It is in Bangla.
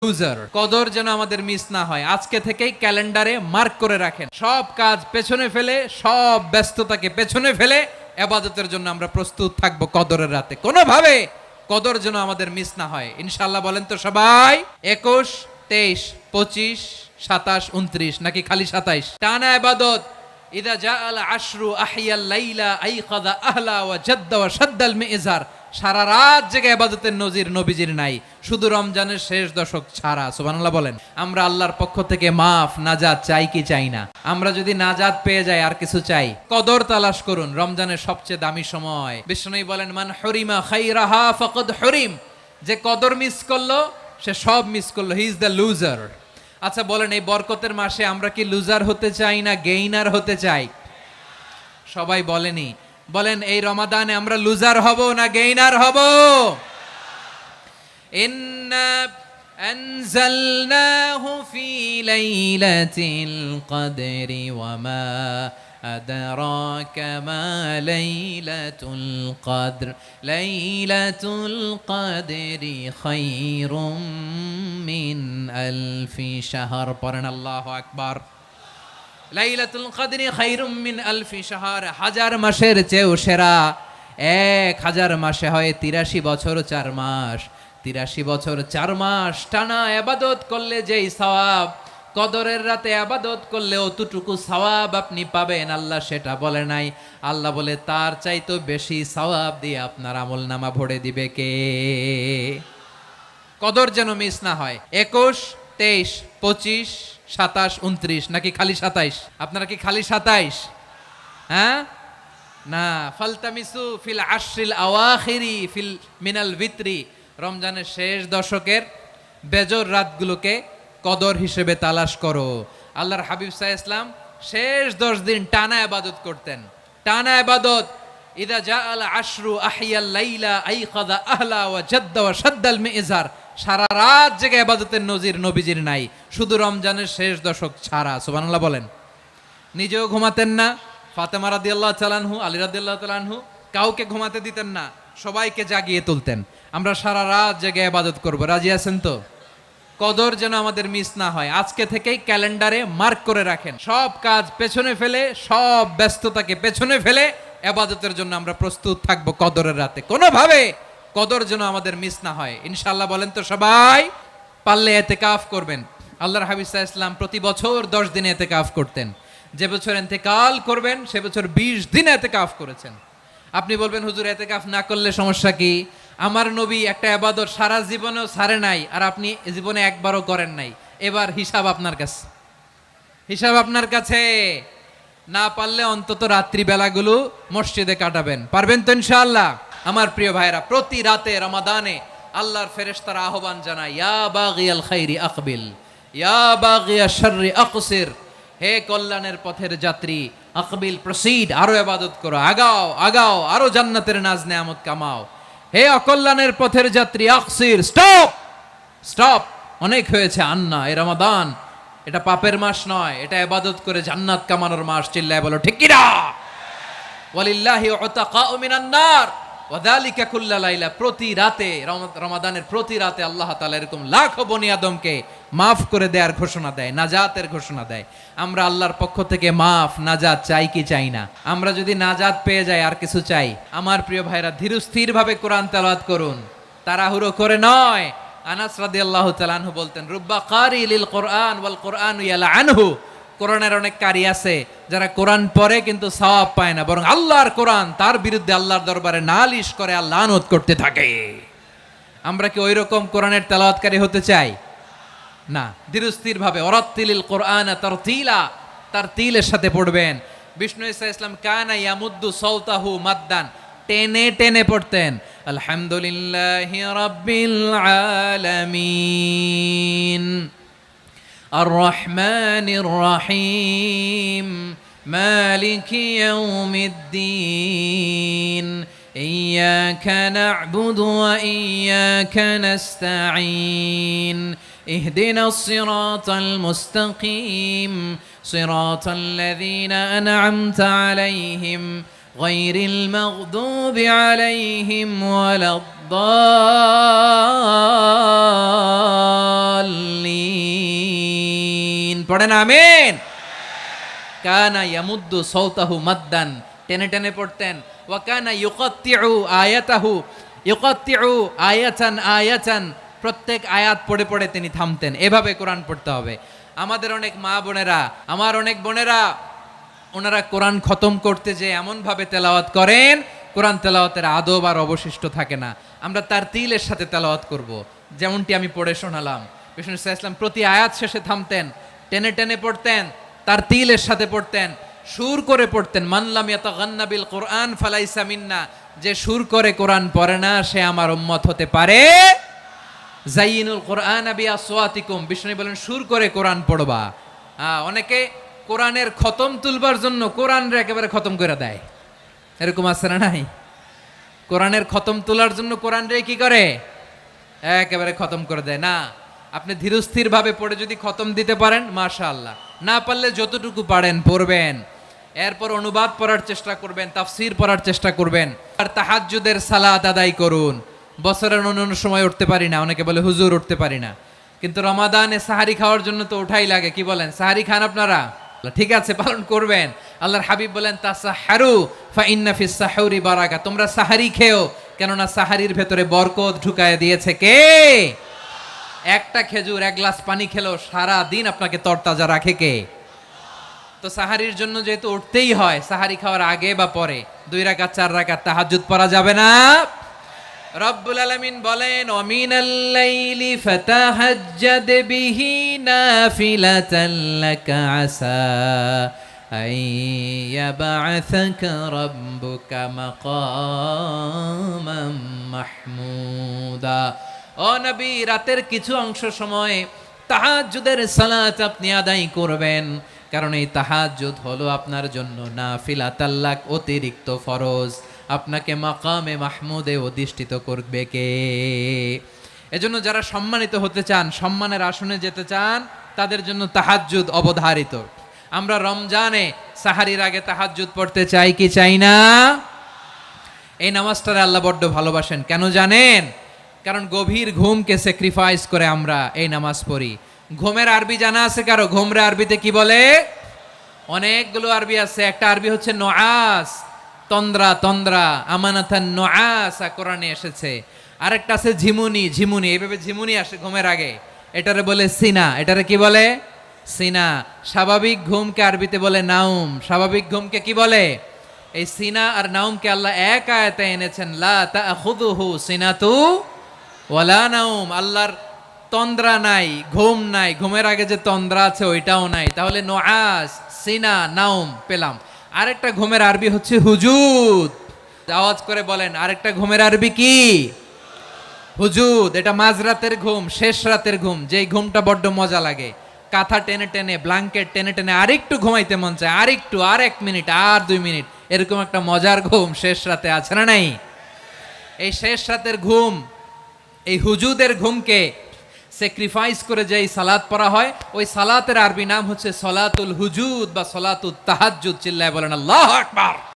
লুজার। কদর যেন আমাদের মিস না হয়, আজকে থেকেই ক্যালেন্ডারে মার্ক করে রাখেন। সব কাজ পেছনে ফেলে, সব ব্যস্ততাকে পেছনে ফেলে ইবাদতের জন্য আমরা প্রস্তুত থাকবো কদরের রাতে। কোনোভাবে কদর যেন আমাদের মিস না হয়। ইনশাআল্লাহ বলেন তো সবাই। 21, 23, 25, 27, 29 নাকি খালি 27? টানা ইবাদত। ইদা জাআল আশরু আহিয়াল লাইলা আইকাযা আহলা ওয়া জাদ্দা ওয়া শাদ্দাল মিজার। সারা রাত জেগে ইবাদতের নজির নবীজির নাই, শুধু রমজানের শেষ দশক ছাড়া। সুবহানাল্লাহ বলেন। আমরা আল্লাহর পক্ষ থেকে মাফ নাজাত চাই কি চাই না? আমরা যদি নাজাত পেয়ে যাই আর কিছু চাই? কদর তালাশ করুন, রমজানের সবচেয়ে দামি সময়। বিষ্ণু বলেন, মান হরিমা খাইরাহা ফাকাদ হরিম। যে কদর মিস করলো সে সব মিস করলো, হি ইজ দ্য লুজার। আচ্ছা বলেন, এই বরকতের মাসে আমরা কি লুজার হতে চাই না গেইনার হতে চাই? সবাই বলেনি। বলেন, এই রমাদানে আমরা লুজার হব না গেইনার হব? ইন্না আনজালনাহু ফি লাইলাতিল কদরি ওয়া মা আদরাকা মা লাইলাতুল কদর লাইলাতুল কদরি খায়রুম মিন আলফি শাহর। পড়েন আল্লাহু আকবার। লাইলাতুল কদরি খায়রুম মিন আলফি শাহর, হাজার মাসের চেয়েও সেরা। 1000 মাসে হয় 83 বছর 4 মাস। 83 বছর 4 মাস টানা ইবাদত করলে যেই সওয়াব, কদরের রাতে ইবাদত করলে অতটুকু সওয়াব আপনি পাবেন, আল্লাহ সেটা বলে নাই। আল্লাহ বলে তার চাইতো বেশি সওয়াব দিয়ে আপনার আমলনামা ভরে দিবে কে? কদর যেন মিস না হয়। 21, 23, 25, 27, 29 নাকি খালি 27? আপনারা কি খালি 27? হ্যাঁ না। ফালতামিসু ফিল আশরিল আওয়াখিরি ফিল মিনাল ভিতরি। রমজানের শেষ দশকের বেজর রাতগুলোকে কদর হিসেবে তালাশ করো। আল্লাহর হাবিব সাল্লাল্লাহু আলাইহি ওয়াসাল্লাম শেষ 10 দিন টানা ইবাদত করতেন। টানা ইবাদত। ইদা জাআল আশরু আহিয়াল লাইলা আইকাযা আহলা ওয়া জাদ্দা ওয়া শাদ্দাল মিজার। সারা রাত জেগে ইবাদতের নজির নবীজির নাই, শুধু রমজানের শেষ দশক ছাড়া। সুবহানাল্লাহ বলেন। নিজেও ঘুমাতেন না। ফাতেমা রাদিয়াল্লাহু তাআলা আনহু, আলী রাদিয়াল্লাহু তাআলা আনহু কাউকে ঘুমাতে দিতেন না, সবাইকে জাগিয়ে তুলতেন। আমরা সারা রাত জেগে ইবাদত করব। রাজি আছেন তো? কদর যেন আমাদের মিস না হয়, আজকে থেকেই ক্যালেন্ডারে মার্ক করে রাখেন। সব কাজ পেছনে ফেলে, সব ব্যস্ততাকে পেছনে ফেলে ইবাদতের জন্য আমরা প্রস্তুত থাকবো কদরের রাতে। কোনোভাবে কদর যেন আমাদের মিস না হয়। ইনশাআল্লাহ বলেন তো সবাই। পারলে ইতিকাফ করবেন। আল্লাহর হাবিব সাল্লাল্লাহু আলাইহি ওয়াসাল্লাম প্রতি বছর 10 দিন ইতিকাফ করতেন। যে বছর ইন্তেকাল করবেন সে বছর 20 দিন ইতিকাফ করেছেন। আপনি বলবেন, হুজুর ইতিকাফ না করলে সমস্যা কি? আমার নবী একটা ইবাদত সারা জীবনেও ছাড়ে নাই, আর আপনি জীবনে একবারও করেন নাই। এবার হিসাব আপনার কাছে, হিসাব আপনার কাছে। না পারলে অন্তত রাত্রি বেলাগুলো মসজিদে কাটাবেন। পারবেন তো ইনশাআল্লাহ? আমার প্রিয় ভাইরা, প্রতি রাতে রমাদানে আল্লাহর ফেরেশতারা আহ্বান জানায়, ইয়া বাগিয়াল খাইরি আকবিল, ইয়া বাগিয়াশ শাররি আকসির। হে কল্যাণের পথের যাত্রী, আকবিল প্রসিড, আরো ইবাদত করো, আগাও আগাও, আরো জান্নাতের নাজ নেয়ামত কামাও। হে অকল্যাণের পথের যাত্রী, আকসির, স্টপ স্টপ, অনেক হয়েছে। আন্না, এ রমাদান এটা পাপের মাস নয়, এটা ইবাদত করে জান্নাত কামানোর মাস। চিল্লায় বলো ঠিক কি না? ওয়ালিল্লাহি উতাকাউ মিনান নার ওয়া যালিকা কুল্লা লাইলা। প্রতি রাতে, রমাদানের প্রতি রাতে আল্লাহ তাআলা এরকম লাখো বনি আদমকে মাফ করে দেওয়ার ঘোষণা দেয়, নাজাতের ঘোষণা দেয়। আমরা আল্লাহর পক্ষ থেকে মাফ নাজাত চাই কি চাই না? আমরা যদি নাজাত পেয়ে যাই আর কিছু চাই? আমার প্রিয় ভাইরা, ধীরস্থির ভাবে কোরআন তেলাওয়াত করুন, তাড়াহুড়ো করে নয়। আনাস রাদিয়াল্লাহু তাআলা আনহু বলতেন, রুব্বা কারি লিল কোরআন ওয়াল কোরআনু ইয়ালআনহু। কোরআনের অনেক কারি আছে যারা কোরআন পড়ে কিন্তু সওয়াব পায় না, বরং আল্লাহর কোরআন তার বিরুদ্ধে আল্লাহর দরবারে নালিশ করে আর লানত করতে থাকে। আমরা কি ওইরকম কোরআনের তেলাওয়াতকারী হতে চাই? না। ধীরস্থির ভাবে ওয়ারাত্তিলিল কোরআন তারতিলা, তারতিলের সাথে পড়বেন। বিষ্ণু ঈসা ইসলাম কানা ইয়ামুদ্দু সাওতাহু মাদ্দান, টেনে টেনে পড়তেন। আলহামদুলিল্লাহি রাব্বিল আলামিন আর রহমানির রহিম মালিকি ইয়াউমিদ্দিন ইয়্যাকা না'বুদু ওয়া ইয়্যাকা নাস্তাঈন ইহদিনাস সিরাতাল মুস্তাকিম সিরাতাল লাযীনা আন'আমতা আলাইহিম غير المغضوب عليهم ولا দাল্লিন। পড়েন আমিন। কানা ইয়ামুদ্দু সাওতাহু মাদ্দান, টেনে টেনে পড়তেন। ওয়া কানা ইউকাত্তিউ আয়াতাহু, ইউকাত্তিউ আয়াতান আয়াতান, প্রত্যেক আয়াত পড়ে পড়ে তিনি থামতেন। এভাবে কোরআন পড়তে হবে। আমাদের অনেক মা বোনেরা, আমার অনেক বোনেরা, ওনারা কোরআন খতম করতে যে এমনভাবে তেলাওয়াত করেন, কোরআন তেলাওয়াতের আদব আর অবশিষ্ট থাকে না। আমরা তার তিলের সাথে তেলাওয়াত করব, যেমনটি আমি পড়ে শোনালাম। বিষ্ণু ইসলাম প্রতি আয়াত শেষে থামতেন, টেনে টেনে পড়তেন, তার তিলের সাথে পড়তেন, সুর করে পড়তেন। মানলাম ইয়াতাগান্না বিল কোরআন ফালাইসা মিন্না, যে সুর করে কোরআন পড়ে না সে আমার উম্মত হতে পারে। জাইনুল কোরআন বিআসওয়াতিকুম, বিষ্ণু বলেন সুর করে কোরআন পড়বা। অনেকে কোরআনের খতম তুলবার জন্য কোরআনরে একেবারে খতম করে দেয়, এরকম আছে না নাই? কোরআনের খতম তোলার জন্য কোরআনরে কি করে? একেবারে খতম করে দেয় না। আপনি ধীরস্থির ভাবে পড়ে যদি খতম দিতে পারেন মাশাআল্লাহ, না পারলে যতটুকু পারেন পড়বেন। এরপর অনুবাদ পড়ার চেষ্টা করবেন, তাফসীর পড়ার চেষ্টা করবেন। আর তাহাজ্জুদের সালাত আদায় করুন। বছরের অন্য সময় উঠতে পারি না, অনেকে বলে হুজুর উঠতে পারি না, কিন্তু রমাদানে সাহারি খাওয়ার জন্য তো ওঠাই লাগে। কি বলেন, সাহারি খান আপনারা? ঠিক আছে, পালন করবেন। আল্লাহর হাবিব বলেন তাসাহারু ফা ইন্না ফিস সাহুরি বারাকা, তোমরা সাহারি খেও, কেননা সাহারির ভেতরে বরকত ঢুকায় দিয়েছে কে? একটা খেজুর, এক গ্লাস পানি খেলেও সারা দিন আপনাকে তরতাজা রাখে কে? তো সাহারির জন্য যেহেতু উঠতেই হয়, সাহারি খাওয়ার আগে বা পরে 2 রাকাত 4 রাকাত তাহাজ্জুদ পড়া যাবে না। রব্বুল আলামিন বলেন ওয়ামিনাল লাইলি ফাতাহাজ্জাদ বিহি নাফিলাতান লাকা আসা আইয়াবআসাকা রাব্বুকা মাকামাম মাহমুদা। ও নবী, রাতের কিছু অংশ সময় তাহাজ্জুদের সালাত আপনি আদায় করবেন, কারণ এই তাহাজ্জুদ হলো আপনার জন্য নাফিলাতাল লাক, অতিরিক্ত ফরজ। আপনাকে মাকামে মাহমুদে অধিষ্ঠিত করবে কে? এজন্য যারা সম্মানিত হতে চান, সম্মানের আসনে যেতে চান, তাদের জন্য তাহাজ্জুদ অবধারিত। আমরা রমজানে সাহারির আগে তাহাজ্জুদ পড়তে চাই কি চাই না? এই নামাজটারে আল্লাহ বড্ড ভালোবাসেন। কেন জানেন? কারণ গভীর ঘুমকে স্যাক্রিফাইস করে আমরা এই নামাজ পড়ি। ঘুমের আরবি জানা আছে কারো? ঘুমরে আরবিতে কি বলে? অনেকগুলো আরবি আছে। একটা আরবি হচ্ছে নুআস, তন্দ্রা, তন্দ্রা, আমানাতান নুআসা কোরআনে এসেছে। আরেকটা আছে ঝিমুনি, ঝিমুনি, এইভাবে ঝিমুনি আসে ঘুমের আগে, এটারে বলে সিনা। এটারে কি বলে? সিনা। স্বাভাবিক ঘুমকে আরবিতে বলে নাউম। স্বাভাবিক ঘুমকে কি বলে? এই সিনা আর নাউমকে আল্লাহ এক আয়াতে এনেছেন, লা তাখুযুহু সিনাতু ওয়ালা নাউম। আল্লাহর তন্দ্রা নাই, ঘুম নাই, ঘুমের আগে যে তন্দ্রা আছে ওইটাও নাই। তাহলে নুআস, সিনা, নাউম পেলাম। আরেকটা ঘুমের আরবি হচ্ছে হুজুদ। আওয়াজ করে বলেন, আরেকটা ঘুমের আরবি কি? হুজুদ। এটা মাঝরাতের ঘুম, শেষ রাতের ঘুম, যেই ঘুমটা বড্ড মজা লাগে। কাঁথা টেনে টেনে, ব্ল্যাঙ্কেট টেনে টেনে আরেকটু ঘুমাইতে মন চায়, আরেকটু, আর 1 মিনিট, আর 2 মিনিট, এরকম একটা মজার ঘুম শেষ রাতে আছে না নাই? এই শেষ রাতের ঘুম, এই হুজুদের ঘুমকে স্যাক্রিফাইস করে যেই সালাত পড়া হয়, ওই সালাতের আরবি নাম হচ্ছে সলাতুল হুজুদ বা সলাতুত তাহাজ্জুদ। চিল্লায় বলেন আল্লাহু আকবার।